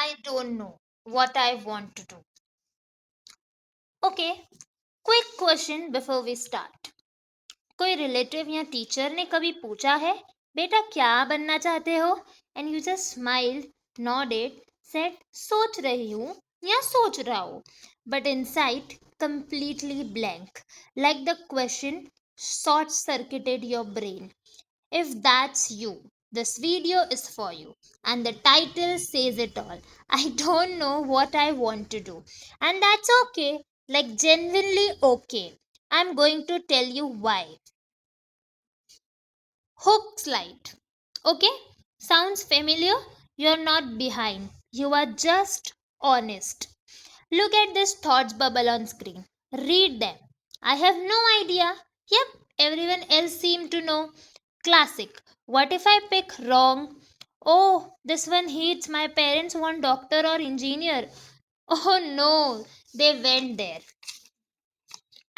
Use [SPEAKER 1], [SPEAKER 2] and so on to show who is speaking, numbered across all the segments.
[SPEAKER 1] I don't know what I want to do. Okay, quick question before we start. कोई relative या teacher ने कभी पूछा है बेटा क्या बनना चाहते हो and you just smiled nodded said सोच रही हूँ या सोच रहा हूँ but inside completely blank like the question short circuited your brain. If that's you, this video is for you. And the title says it all. I don't know what I want to do. And that's okay. Like, genuinely okay. I'm going to tell you why. Hook slide. Okay? Sounds familiar? You're not behind. You are just honest. Look at this thoughts bubble on screen. Read them. I have no idea. Yep, everyone else seemed to know. Classic. What if I pick wrong? Oh, this one hates my parents want doctor or engineer. Oh no, they went there.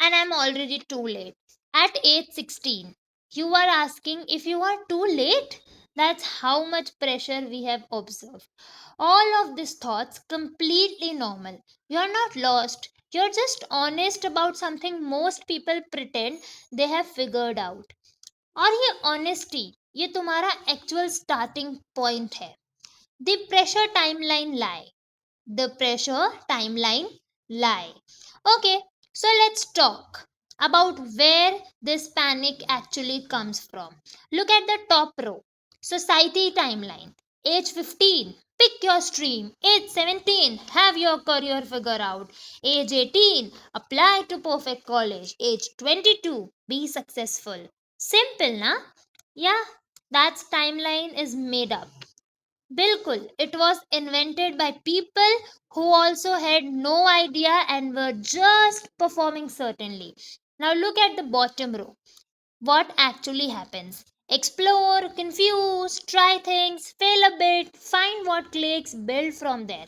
[SPEAKER 1] And I'm already too late. At age 16, you are asking if you are too late? That's how much pressure we have observed. All of these thoughts completely normal. You're not lost. You're just honest about something most people pretend they have figured out. और ये honesty ये तुम्हारा actual starting point है. The pressure timeline lie. The pressure timeline lie. Okay, so let's talk about where this panic actually comes from. Look at the top row. Society timeline. Age 15. Pick your stream. Age 17. Have your career figure out. Age 18. Apply to perfect college. Age 22. Be successful. Simple, na? Yeah, that timeline is made up. Bilkul, it was invented by people who also had no idea and were just performing certainly. Now look at the bottom row. What actually happens? Explore, confuse, try things, fail a bit, find what clicks, build from there.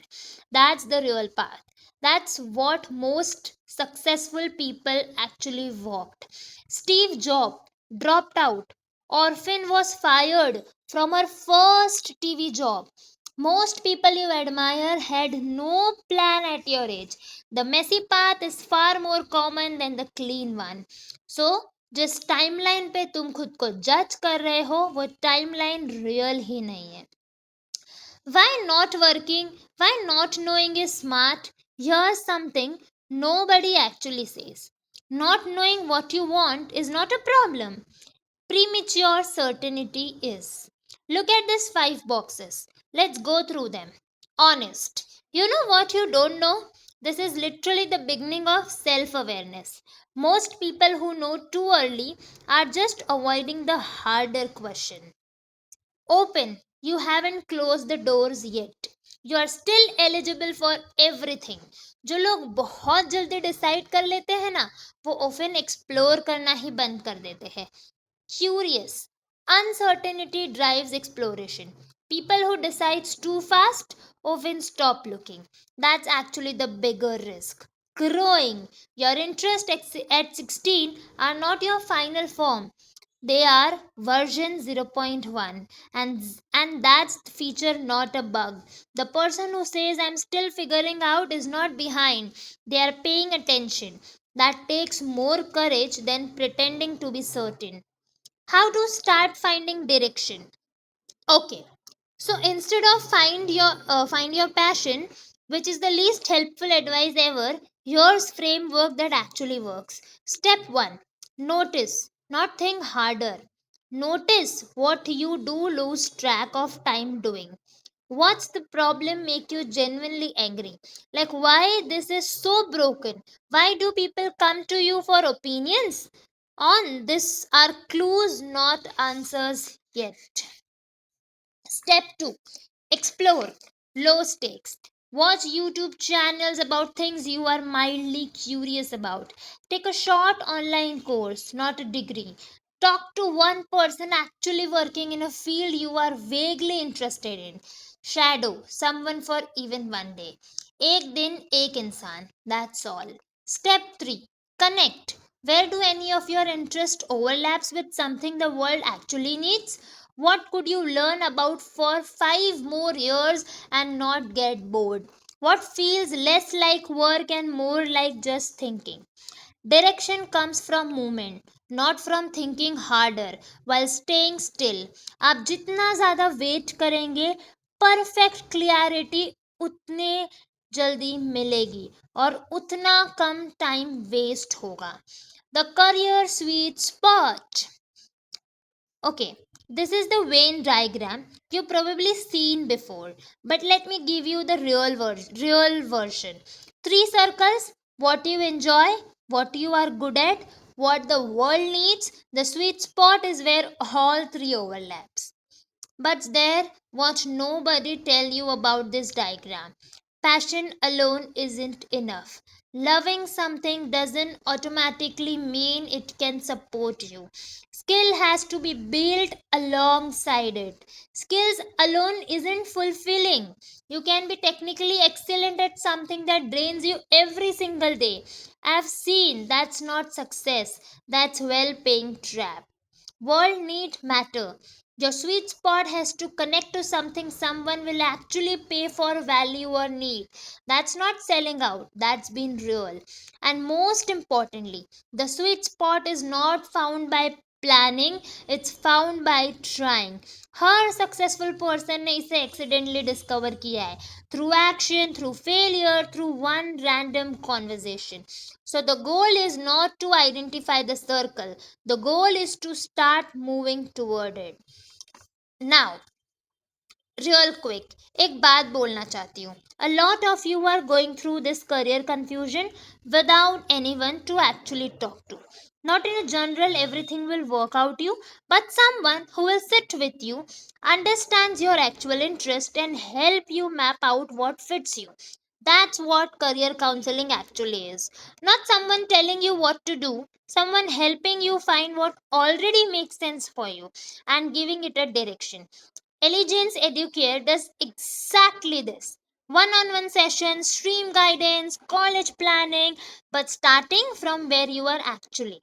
[SPEAKER 1] That's the real path. That's what most successful people actually walked. Steve Jobs dropped out. Orphan was fired from her first TV job. Most people you admire had no plan at your age. The messy path is far more common than the clean one. So, जिस timeline पे तुम खुद को जज कर रहे हो वो टाइमलाइन रियल ही नहीं है. Why not working? Why not knowing is smart? Here's something nobody actually says. Not knowing what you want is not a problem. Premature certainty is. Look at these five boxes. Let's go through them. Honest. You know what you don't know? This is literally the beginning of self awareness. Most people who know too early are just avoiding the harder question. Open. You haven't closed the doors yet. You are still eligible for everything. जो लोग बहुत जल्दी decide कर लेते हैं ना वो often explore करना ही बंद कर देते हैं. Curious. Uncertainty drives exploration. People who decide too fast often stop looking. That's actually the bigger risk. Growing. Your interests at 16 are not your final form. They are version zero point 0.1 and that's the feature not a bug. The person who says I'm still figuring out is not behind. They are paying attention. That takes more courage than pretending to be certain. How to start finding direction? Okay, so instead of find your passion, which is the least helpful advice ever, here's framework that actually works. Step 1. Notice, not think harder. Notice what you do lose track of time doing. What's the problem make you genuinely angry? Like why this is so broken? Why do people come to you for opinions? On this are clues, not answers yet. Step 2. Explore. Low stakes. Watch YouTube channels about things you are mildly curious about. Take a short online course, not a degree. Talk to one person actually working in a field you are vaguely interested in. Shadow someone for even one day. एक दिन एक इंसान. That's all. Step 3. Connect. Where do any of your interest overlaps with something the world actually needs? What could you learn about for 5 more years and not get bored? What feels less like work and more like just thinking? Direction comes from movement, not from thinking harder while staying still. आप जितना ज़्यादा wait करेंगे, perfect clarity उतने जल्दी मिलेगी और उतना कम time waste होगा. The career sweet spot. Okay, this is the Venn diagram you've probably seen before, but let me give you the real version. Three circles: what you enjoy, what you are good at, what the world needs. The sweet spot is where all three overlaps. But there, what nobody tell you about this diagram. Passion alone isn't enough. Loving something doesn't automatically mean it can support you. Skill has to be built alongside it. Skills alone isn't fulfilling. You can be technically excellent at something that drains you every single day. I've seen that's not success, that's well paying trap. World need matter. Your sweet spot has to connect to something someone will actually pay for, value, or need. That's not selling out, that's been real. And most importantly, the sweet spot is not found by planning, it's found by trying. Her successful person ने इसे accidentally discover किया है, through action, through failure, through one random conversation. So the goal is not to identify the circle, the goal is to start moving toward it. Now, real quick, एक बात बोलना चाहती हूँ. A lot of you are going through this career confusion without anyone to actually talk to. Not in a general everything will work out you, but someone who will sit with you, understands your actual interest and help you map out what fits you. That's what career counseling actually is. Not someone telling you what to do, someone helping you find what already makes sense for you and giving it a direction. Elegance Educare does exactly this. One on one sessions, stream guidance, college planning, but starting from where you are actually.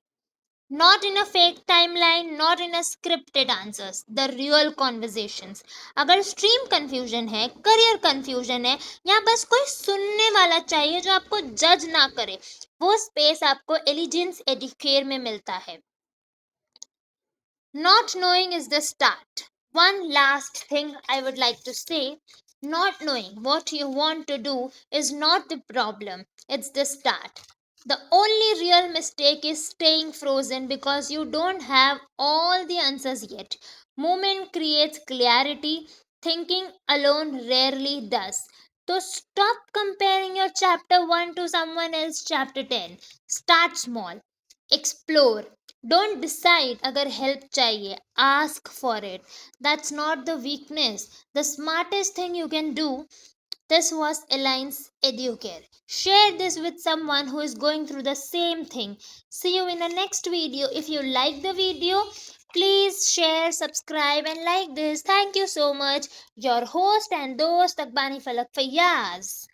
[SPEAKER 1] Not in a fake timeline, not in a scripted answers, the real conversations. अगर stream confusion है, career confusion है, या बस कोई सुनने वाला चाहिए जो आपको जज ना करे, वो स्पेस आपको एलिजेंस एडुकेयर में मिलता है. Not knowing is the start. One last thing I would like to say: not knowing what you want to do is not the problem, it's the start. The only real mistake is staying frozen because you don't have all the answers yet. Movement creates clarity, thinking alone rarely does. So stop comparing your chapter 1 to someone else's chapter 10. Start small. Explore. Don't decide अगर help चाहिए. Ask for it. That's not the weakness. The smartest thing you can do. This was Alliance Educare. Share this with someone who is going through the same thing. See you in the next video. If you like the video, please share, subscribe, and like this. Thank you so much. Your host and dost Akbani Falak Fayyaz.